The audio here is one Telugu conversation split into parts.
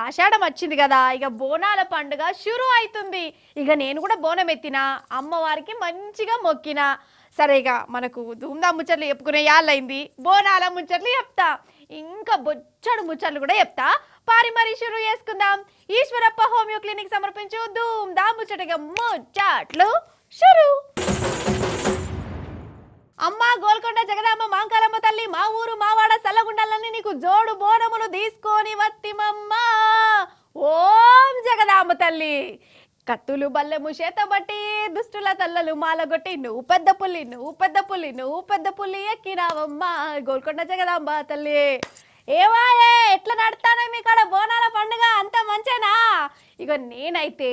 ఆషాఢం వచ్చింది కదా, ఇక బోనాల పండుగ షురు అవుతుంది. ఇక నేను కూడా బోనం ఎత్తిన అమ్మవారికి మంచిగా మొక్కిన. సరే, ఇక మనకు ధూమ్ధాం ముచ్చట్లు చెప్పుకునే యాళ్ళైంది, బోనాల ముచ్చట్లు చెప్తా. ఇంకా బొచ్చడు ముచ్చట్లు కూడా చెప్తా. పారి మరి షురు చేసుకుందాం. ఈశ్వరప్ప హోమియో క్లినిక్ సమర్పించు ధూమ్ధాం ముచ్చటగా ముచ్చట్లు షురు. అమ్మ గోల్కొండ జగదాంబ మాంకాలమ్మ తల్లి, మా ఊరు మావాడ సల్లగుండాలని నీకు జోడు బోనములు తీసుకొని వత్తిమమ్మ. ఓం జగదాంబ తల్లి. కత్తులు బల్లెము చేతబట్టి దుష్టుల తల్లలు మాలగొట్టి నువ్వు పెద్ద పుల్లి, నువ్వు పెద్ద పుల్లి, నువ్వు పెద్ద పుల్లి ఎక్కినావమ్మ గోల్కొండ జగదాంబ తల్లి. ఏవాయే ఎట్లా నడతానే మీ కాడ బోనాల పండుగ అంత మంచేనా? ఇక నేనైతే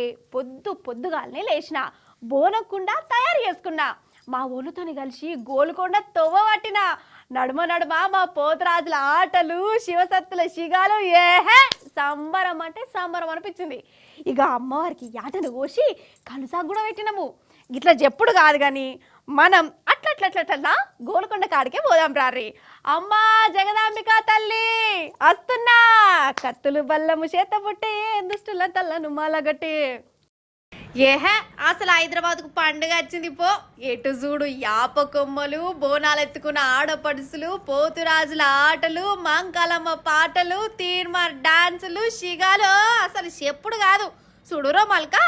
పొద్దుగాలనే లేచిన బోనకుండా తయారు చేసుకున్నా. మా ఊళ్ళతోని కలిసి గోల్కొండ తొవ్వ పట్టిన. నడుమ మా పోతురాజుల ఆటలు, శివసత్తుల శిగాలు, ఏహే సంబరం అంటే సంబరం అనిపించింది. ఇక అమ్మవారికి యాటను కోసి కలుసాకు కూడా పెట్టినాము. ఇట్లా చెప్పుడు కాదు కానీ మనం అట్లట్లట్లట్లా గోల్కొండ కాడికే పోదాం రారి. అమ్మా జగదాంబిక తల్లి వస్తున్నా, కత్తులు బల్లము చేత పుట్టి దుష్టుల తల్లను మాలగట్టి. ఏహే అసలు హైదరాబాద్కు పండుగ వచ్చింది పో. ఎటు చూడు యాప కొమ్మలు, బోనాలు ఎత్తుకున్న ఆడపడుసులు, పోతురాజుల ఆటలు, మాంకాలమ్మ పాటలు, తీర్మార్ డాన్సులు, షిగాలు. అసలు చెప్పుడు కాదు చూడురో మల్కా.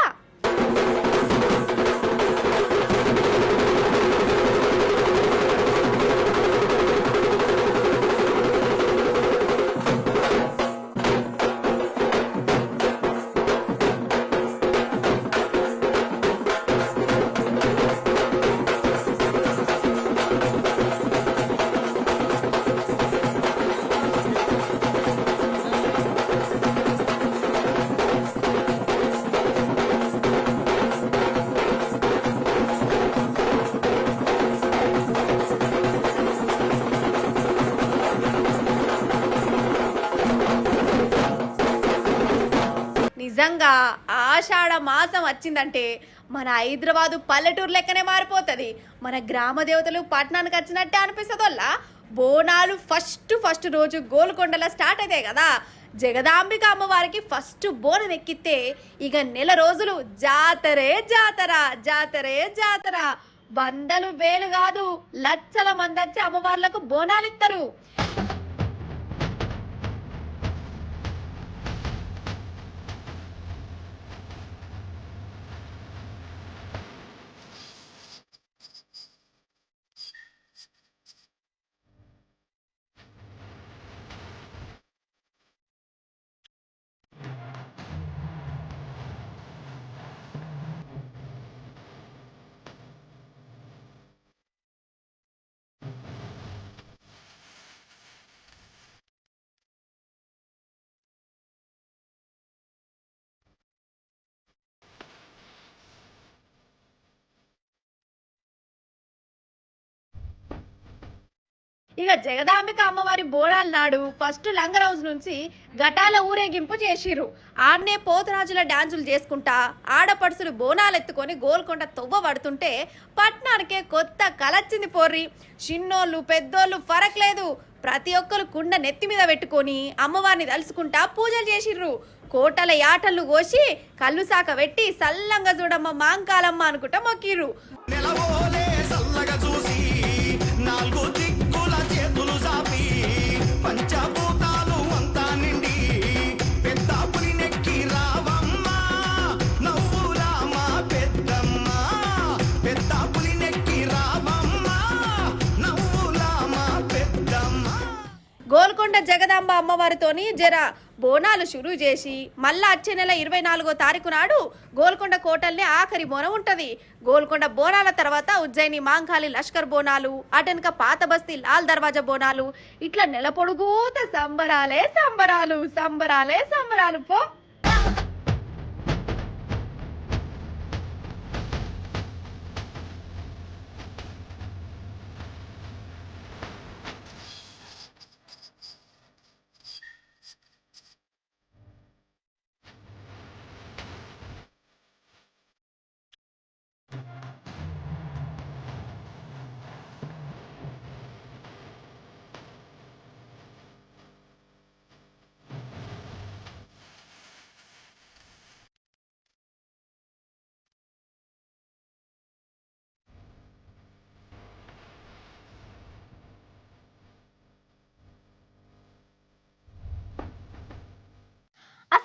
నిజంగా ఆషాఢ మాసం వచ్చిందంటే మన హైదరాబాదు పల్లెటూరు లెక్కనే మారిపోతుంది. మన గ్రామ దేవతలు పట్టణానికి వచ్చినట్టే అనిపిస్తుందోళ్ళ. బోనాలు ఫస్ట్ రోజు గోల్కొండలో స్టార్ట్ అవుతాయి కదా. జగదాంబిక అమ్మవారికి ఫస్ట్ బోనం ఎక్కితే ఇక నెల రోజులు జాతరే జాతర, జాతరే జాతర. వందలు వేలు కాదు లక్షల మంది వచ్చి అమ్మవార్లకు బోనాలు ఇస్తారు. ఇక జగదాంబిక అమ్మవారి బోనాల నాడు ఫస్ట్ లంగర్ హౌస్ నుంచి ఘటాల ఊరేగింపు చేసిర్రు. ఆడనే పోతురాజుల డాన్సులు చేసుకుంటా ఆడపడుసులు బోనాలు ఎత్తుకొని గోల్కొండ తొవ్వ పడుతుంటే పట్నానికే కొత్త కలచ్చింది పోర్రి. చిన్నోళ్ళు పెద్దోళ్ళు ఫరక్ లేదు, ప్రతి ఒక్కరు కుండ నెత్తి మీద పెట్టుకొని అమ్మవారిని తలుసుకుంటా పూజలు చేసిర్రు. కోటల యాటలు కోసి కళ్ళు సాక పెట్టి సల్లంగా చూడమ్మ మాంకాలమ్మ అనుకుంటా మొక్కిర్రు. గోల్కొండ జగదాంబ అమ్మవారితోని జర బోనాలు షురూ చేసి మళ్ళా వచ్చే నెల 24వ తారీఖు నాడు గోల్కొండ కోటల్ని ఆఖరి బోనం ఉంటది. గోల్కొండ బోనాల తర్వాత ఉజ్జయిని మాంకాళి లష్కర్ బోనాలు, అటెనక పాత బస్తీ లాల్ దర్వాజా బోనాలు, ఇట్లా నెల పొడుగుత సంబరాలే సంబరాలు, సంబరాలే సంబరాలు పో.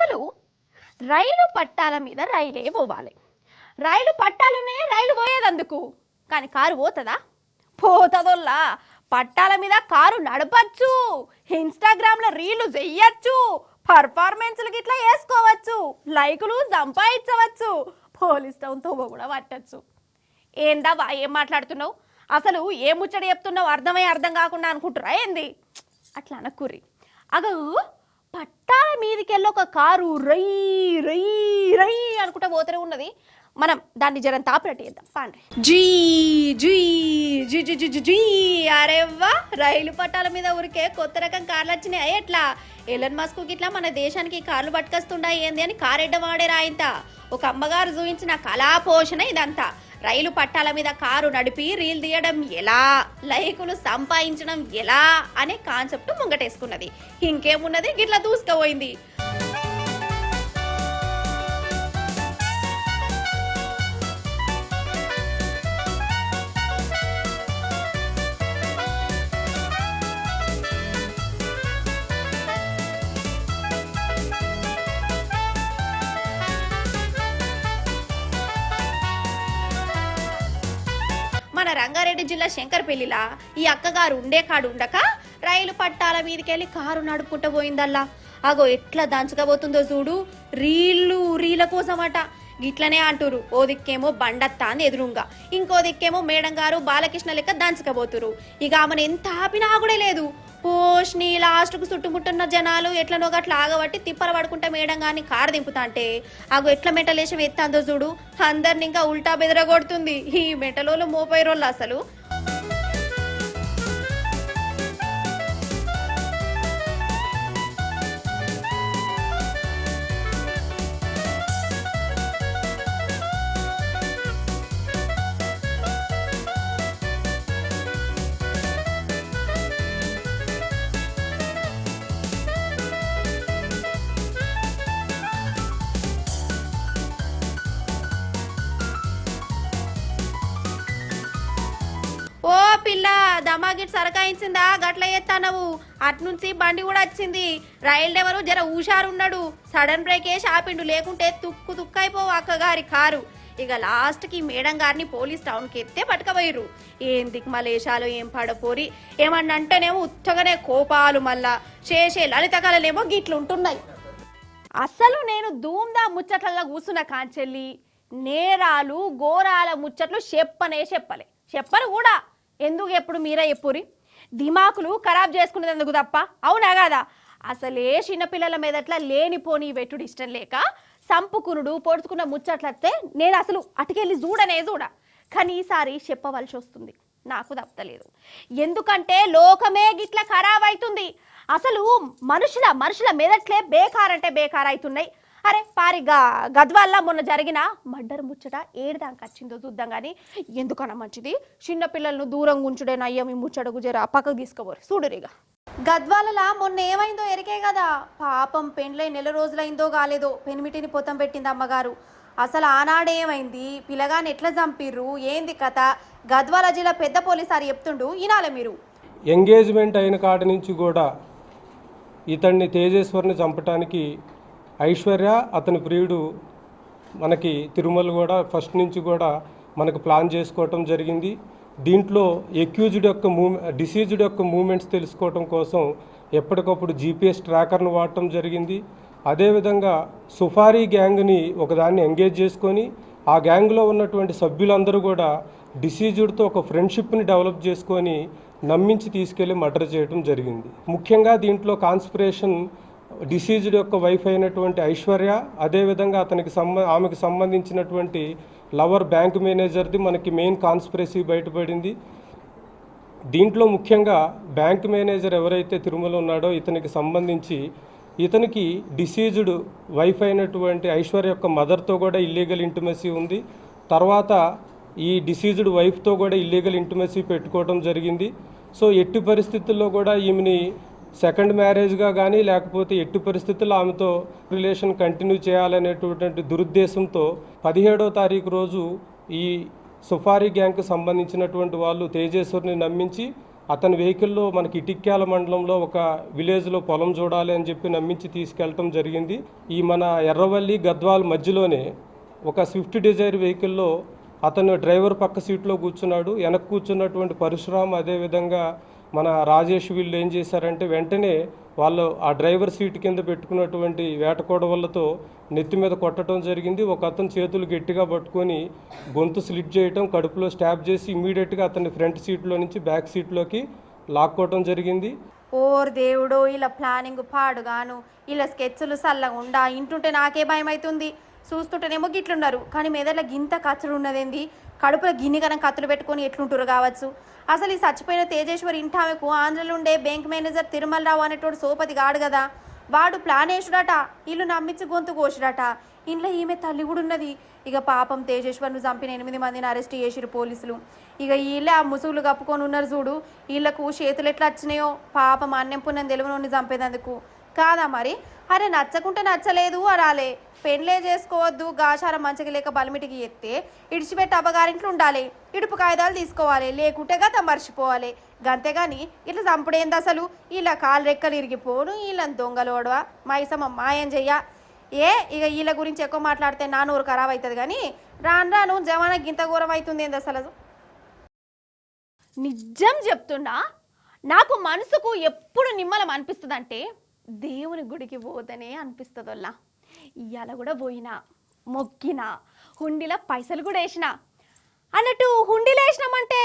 అసలు రైలు పట్టాల మీద రైలే పోవాలి. రైలు పట్టాలనే రైలు పోయేదందుకు, కానీ కారు పోతుందా? పోతుందోల్లా. పట్టాల మీద కారు నడపచ్చు, ఇన్స్టాగ్రామ్లో రీళ్లు చెయ్యొచ్చు, పర్ఫార్మెన్స్లు గిట్లా వేసుకోవచ్చు, లైకులు సంపాదించవచ్చు, పోలీస్ టౌన్తో కూడా పట్టచ్చు. ఏందా ఏం మాట్లాడుతున్నావు? అసలు ఏ ముచ్చట చెప్తున్నావు అర్థం కాకుండా అనుకుంటురా ఏంది? అట్లా అనకుర్రి. అగో పట్టాల మీదకెళ్ళి ఒక కారు రై రై రై అనుకుంటా పోతూనే ఉన్నది. మనం దాన్ని జరం తాపినట్టు చేద్దాం పాండ్రి. జీ జీ జీ జీ జీ జీ. అరేవ్వా, రైలు పట్టాల మీద ఊరికే కొత్త రకం కార్లు వచ్చినాయి. ఎట్లా ఎలన్ మస్క్ గిట్లా మన దేశానికి కార్లు పట్టుకొస్తుండా ఏంది అని కారెడ్డ వాడేరా ఇంత. ఒక అమ్మగారు చూపించిన కళా పోషణ ఇదంతా. రైలు పట్టాల మీద కారు నడిపి రీల్ తీయడం ఎలా, లైకులు సంపాదించడం ఎలా అనే కాన్సెప్ట్ ముంగటేసుకున్నది. ఇంకేమున్నది, గిట్లా దూసుకుపోయింది. మన రంగారెడ్డి జిల్లా శంకర్పల్లిలా ఈ అక్కగారు ఉండే కాడు ఉండక రైలు పట్టాల మీదకెళ్ళి కారు నడుపుకుంటూ పోయిందల్లా. అగో ఎట్లా దంచకపోతుందో చూడు. రీళ్ళ కోసమట. గిట్లనే అంటురు. ఓ దిక్కేమో బండత్తా అని ఎదురుంగా, ఇంకో దిక్కేమో మేడం గారు బాలకృష్ణ లెక్క దంచకపోతురు. ఇక ఆమెను ఎంత ఆపినా కూడా లేదు. పోష్ని లాస్ట్కు చుట్టుముట్టున్న జనాలు ఎట్లనో గట్లా ఆగబట్టి తిప్పలు పడుకుంటా మేడం గారిని కారు దింపుతా అంటే అగో ఎట్లా మెటలేసి ఎత్తాందో చూడు. అందరిని ఇంకా ఉల్టా బెదరగొడుతుంది ఈ మెటలోలు మోపై రోళ్ళు. అసలు ఓ పిల్ల, దమాగిట్ సరకాయించిందా? గట్ల ఎత్తానవు. అట్నుంచి బండి కూడా వచ్చింది. రైలు డ్రైవరు జర హుషారున్నాడు. సడన్ బ్రేక్ వేసి ఆపిండు, లేకుంటే తుక్కు తుక్కైపోవు అక్కగారి కారు. ఇక లాస్ట్కి మేడం గారిని పోలీస్ టౌన్కి ఎత్తే పట్టుకపోయిర్రు. ఏం దిక్మలేశాలు, ఏం పడపోరి. ఏమన్నా అంటేనేమో ఉత్తగానే కోపాలు, మళ్ళా చేసే లలిత కళలేమో గిట్లుంటున్నాయి. అసలు నేను ధూమ్దా ముచ్చట్లలో కూర్చున్న కాంచెల్లి నేరాలు ఘోరాల ముచ్చట్లు చెప్పను కూడా. ఎందుకు ఎప్పుడు మీరే చెప్పురి? దిమాకులు ఖరాబ్ చేసుకునేది ఎందుకు తప్ప, అవునా కాదా? అసలే చిన్నపిల్లల మీదట్లా లేనిపోని వెట్టుడు ఇష్టం లేక సంపుకునుడు పొడుచుకున్న ముచ్చట్లయితే నేను అసలు అటుకెళ్ళి చూడ. కానీ ఈసారి చెప్పవలసి వస్తుంది, నాకు తప్పలేదు. ఎందుకంటే లోకమే గిట్లా ఖరాబ్ అవుతుంది. అసలు మనుషుల మెదట్లే బేకార్ అవుతున్నాయి. అరే పారిగా గద్వాల్లో మొన్న జరిగిన మర్డర్ ముచ్చట ఏడుదాకా వచ్చిందో చూద్దాం. కానీ ఎందుకన్నా మంచిది చిన్నపిల్లలను దూరంగా ఉంచుడే నయ్యం. ఈ ముచ్చటకు జర పక్కకు తీసుకోబోరు చూడురిగా. గద్వాలలా మొన్న ఏమైందో ఎరికే కదా. పాపం పెండ్లై నెల రోజులైందో కాలేదో పెనిమిటిని పొతం పెట్టింది అమ్మగారు. అసలు ఆనాడేమైంది, పిల్లగాని ఎట్లా చంపిర్రు, ఏంది కథ? గద్వాల జిల్లా పెద్ద పోలీసారు చెప్తుండు, వినాలే మీరు. ఎంగేజ్మెంట్ అయిన కాడి నుంచి కూడా ఇతన్ని తేజేశ్వర్ని చంపటానికి ఐశ్వర్య అతని ప్రియుడు మనకి తిరుమల కూడా ఫస్ట్ నుంచి కూడా మనకు ప్లాన్ చేసుకోవటం జరిగింది. దీంట్లో డిసీజ్డ్ యొక్క మూమెంట్స్ తెలుసుకోవటం కోసం ఎప్పటికప్పుడు జీపీఎస్ ట్రాకర్ను వాడటం జరిగింది. అదేవిధంగా సుఫారీ గ్యాంగ్ని ఒకదాన్ని ఎంగేజ్ చేసుకొని ఆ గ్యాంగ్లో ఉన్నటువంటి సభ్యులందరూ కూడా డిసీజ్డ్తో ఒక ఫ్రెండ్షిప్ని డెవలప్ చేసుకొని నమ్మించి తీసుకెళ్లి మర్డర్ చేయడం జరిగింది. ముఖ్యంగా దీంట్లో కాన్స్పిరేషన్ డిసీజ్డ్ యొక్క వైఫ్ అయినటువంటి ఐశ్వర్య, అదేవిధంగా ఆమెకు సంబంధించినటువంటి లవర్ బ్యాంక్ మేనేజర్ది మనకి మెయిన్ కాన్స్పిరసీ బయటపడింది. దీంట్లో ముఖ్యంగా బ్యాంక్ మేనేజర్ ఎవరైతే తిరుమల ఉన్నాడో ఇతనికి సంబంధించి ఇతనికి డిసీజ్డ్ వైఫ్ అయినటువంటి ఐశ్వర్య యొక్క మదర్తో కూడా ఇల్లీగల్ ఇంటిమసీ ఉంది. తర్వాత ఈ డిసీజ్డ్ వైఫ్తో కూడా ఇల్లీగల్ ఇంటిమసీ పెట్టుకోవడం జరిగింది. సో ఎట్టి పరిస్థితుల్లో కూడా ఈమెని సెకండ్ మ్యారేజ్గా కానీ లేకపోతే ఎట్టి పరిస్థితుల్లో ఆమెతో రిలేషన్ కంటిన్యూ చేయాలనేటువంటి దురుద్దేశంతో 17వ తారీఖు రోజు ఈ సుఫారీ గ్యాంగ్కి సంబంధించినటువంటి వాళ్ళు తేజేశ్వర్ని నమ్మించి అతని వెహికల్లో మనకి ఇటిక్యాల మండలంలో ఒక విలేజ్లో పొలం చూడాలి అని చెప్పి నమ్మించి తీసుకెళ్ళటం జరిగింది. ఈ మన ఎర్రవల్లి గద్వాల్ మధ్యలోనే ఒక స్విఫ్ట్ డిజైర్ వెహికల్లో అతను డ్రైవర్ పక్క సీట్లో కూర్చున్నాడు. వెనక కూర్చున్నటువంటి పరశురామ్, అదేవిధంగా మన రాజేష్ వీళ్ళు ఏం చేశారంటే వెంటనే వాళ్ళు ఆ డ్రైవర్ సీట్ కింద పెట్టుకున్నటువంటి వేటకోడవలతో నెత్తి మీద కొట్టడం జరిగింది. ఒక అతను చేతులు గట్టిగా పట్టుకొని గొంతు స్లిట్ చేయటం, కడుపులో స్టాబ్ చేసి ఇమ్మీడియట్గా అతన్ని ఫ్రంట్ సీట్లో నుంచి బ్యాక్ సీట్లోకి లాక్కోవటం జరిగింది. ఓర్ దేవుడో, ఇలా ప్లానింగ్ పాడుగాను, ఇలా స్కెచ్లు సల్లగుండా ఇంటుంటే నాకే భయం అవుతుంది. చూస్తుంటేనేమో గిట్లున్నారు, కానీ మెదడులో గింత కచ్చడు ఉన్నదేంది, కడుపులో గిన్ని కనం కత్తులు పెట్టుకొని ఎట్లుంటారు కావచ్చు. అసలు ఈ చచ్చిపోయిన తేజేశ్వరి ఇంటామెకు ఆంధ్రలో ఉండే బ్యాంక్ మేనేజర్ తిరుమలరావు అనేటోడు సోపతి గాడు కదా, వాడు ప్లాన్ వేసుడట, ఇల్లు నమ్మించి గొంతు కోసుడట. ఇంట్లో ఈమె తల్లి కూడా ఉన్నది. ఇక పాపం తేజేశ్వర్ను చంపిన 8 మందిని అరెస్ట్ చేసిరు పోలీసులు. ఇక వీళ్ళే ఆ ముసుగులు కప్పుకొని ఉన్నారు చూడు, వీళ్ళకు చేతులు ఎట్లా వచ్చినాయో పాపం అన్నం పుణ్యం తెలుగునోడిని చంపేందుకు కాదా మరి. అరే నచ్చకుంటే నచ్చలేదు అరాలే, పెళ్ళే చేసుకోవద్దు, గాచారం మంచిగా లేక బలిమిటికి ఎత్తే ఇడిచిపెట్టి అవ్వగారింట్లో ఉండాలి, ఇడుపు కాయిదాలు తీసుకోవాలి, లేకుంటే గత మర్చిపోవాలి. గంతేగాని ఇట్లా చంపుడేంది అసలు. ఇలా కాలు రెక్కలు ఇరిగిపోను, వీళ్ళని దొంగలు ఓడవా మైసమ్మ మాయం చెయ్య. ఇక వీళ్ళ గురించి ఎక్కువ మాట్లాడితే నా నోరు ఖరాబ్ అవుతుంది. కానీ రాను రాను జమానా గింత ఘోరం అవుతుంది ఏంది అసలు. నిజం చెప్తున్నా, నాకు మనసుకు ఎప్పుడు నిమ్మలం అనిపిస్తుందంటే దేవుని గుడికి పోతేనే అనిపిస్తుందల్లా. ఇవాళ కూడా పోయినా, మొక్కినా, హుండీలో పైసలు కూడా వేసినా. అన్నట్టు హుండీలో వేసినామంటే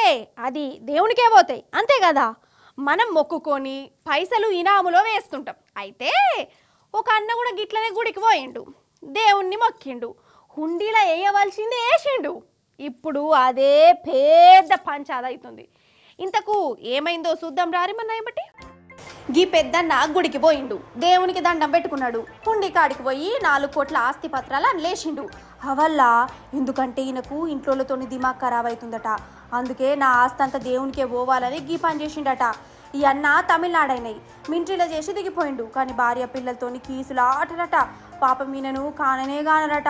అది దేవునికే పోతాయి అంతే కదా. మనం మొక్కుకొని పైసలు ఇనాములో వేస్తుంటాం. అయితే ఒక అన్న కూడా గిట్లనే గుడికి పోయిండు, దేవుణ్ణి మొక్కిండు, హుండీలో వేయవలసింది వేసిండు. ఇప్పుడు అదే పెద్ద పంచాది అవుతుంది. ఇంతకు ఏమైందో చూద్దాం రారి మన ఏమిటి. గీ పెద్దన్న గుడికి పోయిండు, దేవునికి దండం పెట్టుకున్నాడు, హుండీ కాడికి పోయి 4 కోట్ల ఆస్తి పత్రాలు లేచిండు. అవల్లా ఎందుకంటే ఈయనకు ఇంట్లోతోని దిమాగ్ ఖరాబ్ అవుతుందట, అందుకే నా ఆస్తి అంతా దేవునికే పోవాలని గీ పని చేసిండట. ఈ అన్న తమిళనాడైనాయి మింట్రీలో చేసి దిగిపోయిండు, కానీ భార్య పిల్లలతోని కీసులు ఆటలట. పాపం ఈయనను కాననే కానరట,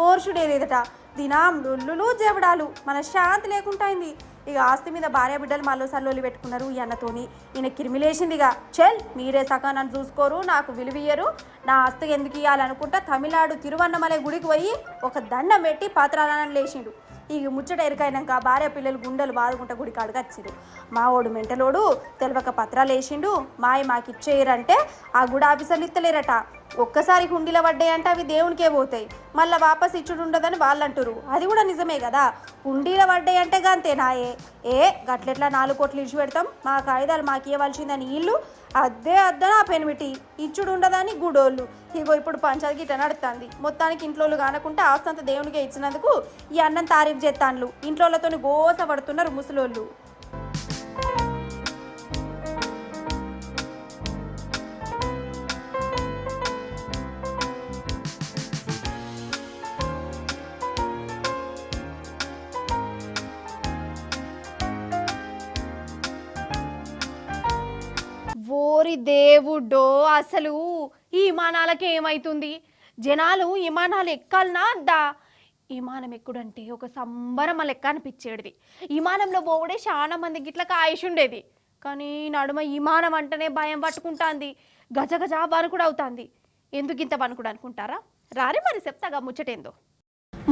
ఓర్షుడేలేదట. దినం లొల్లులు జబడాలు, మన శాంతి లేకుంటైంది. ఇక ఆస్తి మీద భార్య బిడ్డలు మళ్ళీ సల్లోలి పెట్టుకున్నారు. ఈ అన్నతోని ఈయన కిరిమిలేసిందిగా, చెల్ మీరే సగా నన్ను చూసుకోరు, నాకు విలువియ్యరు, నా ఆస్తి ఎందుకు ఇవ్వాలనుకుంటా తమిళనాడు తిరువన్నమలై గుడికి పోయి ఒక దండం పెట్టి పత్రాలను లేచిండు. ఇక ముచ్చట ఎరికైనాక భార్య పిల్లలు గుండెలు బాదుకుంటా గుడికి అడగచ్చిరు. మా ఓడు మెంటలోడు తెలవక పత్రాలు వేసిండు, మాకు ఇచ్చేయరంటే ఆ గుడి ఆఫీసర్లు ఇత్తలేరట. ఒక్కసారి హుండీలో పడ్డాయంటే అవి దేవునికే పోతాయి, మళ్ళీ వాపస్ ఇచ్చుడు ఉండదని వాళ్ళు అంటారు. అది కూడా నిజమే కదా, హుండీలో పడ్డాయంటే గంతేనాయే. గట్లెట్లా 4 కోట్లు ఇచ్చి పెడతాం, మా కాయిదాలు మాకు ఇవ్వాల్సిందని వీళ్ళు అద్దని ఆ పెనిమిటి ఇచ్చుడు ఉండదని గుడోళ్ళు. ఇగో ఇప్పుడు పంచాయతీ గిట్ట నడుస్తుంది. మొత్తానికి ఇంట్లోళ్ళు కానకుంటే ఆస్తంతా దేవునికే ఇచ్చినందుకు ఈ అన్నం తారీఫ్ చేస్తాన్లు. ఇంట్లోళ్ళతో గోస పడుతున్నారు ముసలోళ్ళు. ఓరి దేవుడో, అసలు ఈ విమానాలకి ఏమవుతుంది? జనాలు విమానాలు ఎక్కాలనా అద్దా? విమానం ఎక్కుడంటే ఒక సంబరం లెక్క అనిపించేది. విమానంలో పోవడే చాలా మంది గిట్లకి ఆయుష్ ఉండేది, కానీ నడుమ విమానం అంటేనే భయం పట్టుకుంటాంది, గజ గజ వణుకుడు అవుతుంది. ఎందుకు ఇంత వణుకుడు అనుకుంటారా? రారి మరి చెప్తాగా ముచ్చటేందో.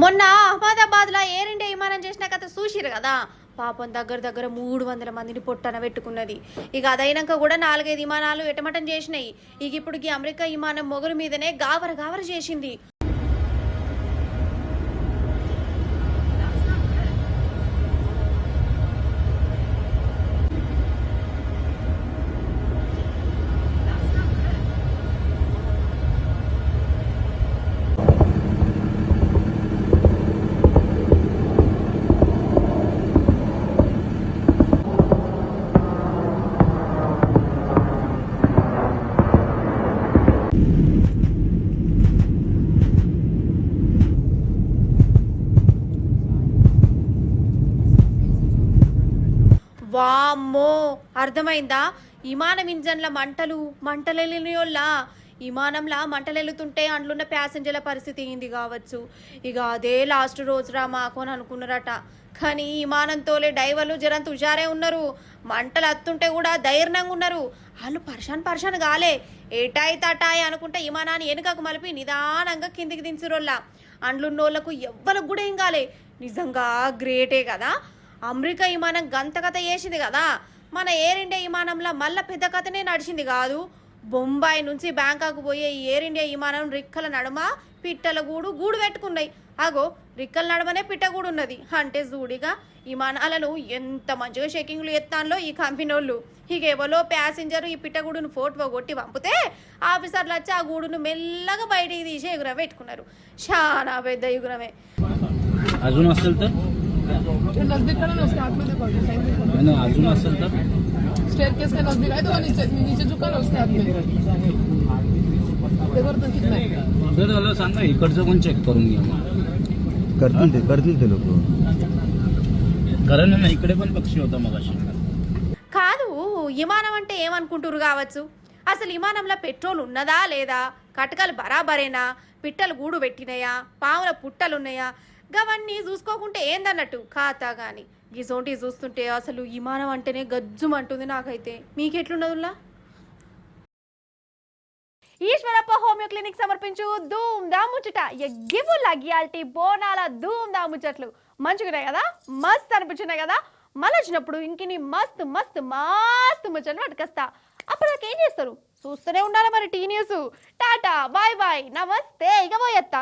మొన్న అహ్మదాబాద్లో ఎయిర్ ఇండియా విమానం చేసిన కథ చూసిరు కదా. పాపం దగ్గర 300 మందిని పొట్టన పెట్టుకున్నది. ఇక అదైనాక కూడా 4-5 విమానాలు ఎటమటం చేసినాయి. ఇక ఇప్పుడు అమెరికా విమానం మొగురు మీదనే గావర చేసింది. వామ్మో, అర్థమైందా? విమానం ఇంజన్ల మంటలెళ్ళినోళ్ళ విమానంలా మంటలెళ్తుంటే అందులో ప్యాసింజర్ల పరిస్థితి ఏంది కావచ్చు. ఇక అదే లాస్ట్ రోజు రా మాకు అని అనుకున్నారట. కానీ విమానంతోలే డ్రైవర్లు జరంత హుషారే ఉన్నారు. మంటలు అత్తుంటే కూడా ధైర్యంగా ఉన్నారు. వాళ్ళు పర్షాన్ కాలే. ఏటాయి తటాయి అనుకుంటే విమానాన్ని వెనుకకు మలిపి నిదానంగా కిందికి దించురోళ్ళ. అండ్లున్నోళ్లకు ఎవ్వరికి కూడా ఏం కాలే. నిజంగా గ్రేటే కదా. అమెరికా విమానం గంత కథ వేసింది కదా, మన ఎయిర్ ఇండియా విమానంలో మళ్ళీ పెద్ద కథనే నడిచింది కాదు. బొంబాయి నుంచి బ్యాంకాక్ పోయే ఎయిర్ ఇండియా విమానం రిక్కల నడుమ పిట్టల గూడు పెట్టుకున్నాయి. అగో రిక్కల నడమనే పిట్టగూడు ఉన్నది అంటే జూడిగా విమానాలను ఎంత మంచిగా షెకింగ్లు ఎత్తాన్లో ఈ కంపెనీ వాళ్ళు. ఇక ఎవరో ప్యాసింజర్ ఈ పిట్టగూడును ఫోటో కొట్టి పంపితే ఆఫీసర్లు వచ్చి ఆ గూడును మెల్లగా బయటికి తీసి ఎగురం పెట్టుకున్నారు. చాలా పెద్ద ఎగురమే. अजून असेल तर नजदीक खड़ा ना उसके हाथ में देखो मैंने अजून असेल तर स्टेयरकेस के नजदीक है तो वो नीचे झुका ना उसके हाथ में देखो तो कितना है सर मला सांगा इकडचं पण चेक करून घ्या मग करतील ते लोक कारण ना इकडे पण पक्षी होता मगाशी కాదు విమానం అంటే ఏమనుకుంటురు కావచ్చు. అసలు విమానంలో పెట్రోల్ ఉన్నదా లేదా, కటకలు బరాబరేనా, పిట్టలు గూడు పెట్టినాయా, పాముల పుట్టలున్నాయా, గవన్నీ చూసుకోకుంటే ఏందన్నట్టు ఖాతా కానీ గిసోంటి చూస్తుంటే అసలు విమానం అంటేనే గజ్జుమంటుంది నాకైతే. మీకెట్లున్నదుల్లా? ఈశ్వరప్ప హోమియో క్లినిక్ సమర్పించు ధూమ్ దా ముచ్చట. ఎగ్గిపుల్లా గియాల్టీ బోనాల ధూమ్ దా ముచ్చట్లు మంచిగున్నాయి కదా, మస్త్ అనిపించున్నాయి కదా. మళ్ళీ వచ్చినప్పుడు ఇంకిని మస్తు మస్తు మస్తు ముచ్చట్లు పట్టుకొస్తా. అప్పుడు నాకేం చేస్తారు? చూస్తూనే ఉండాలి మరి T news. Tata bye bye నమస్తే. ఇక పోయేత్తా.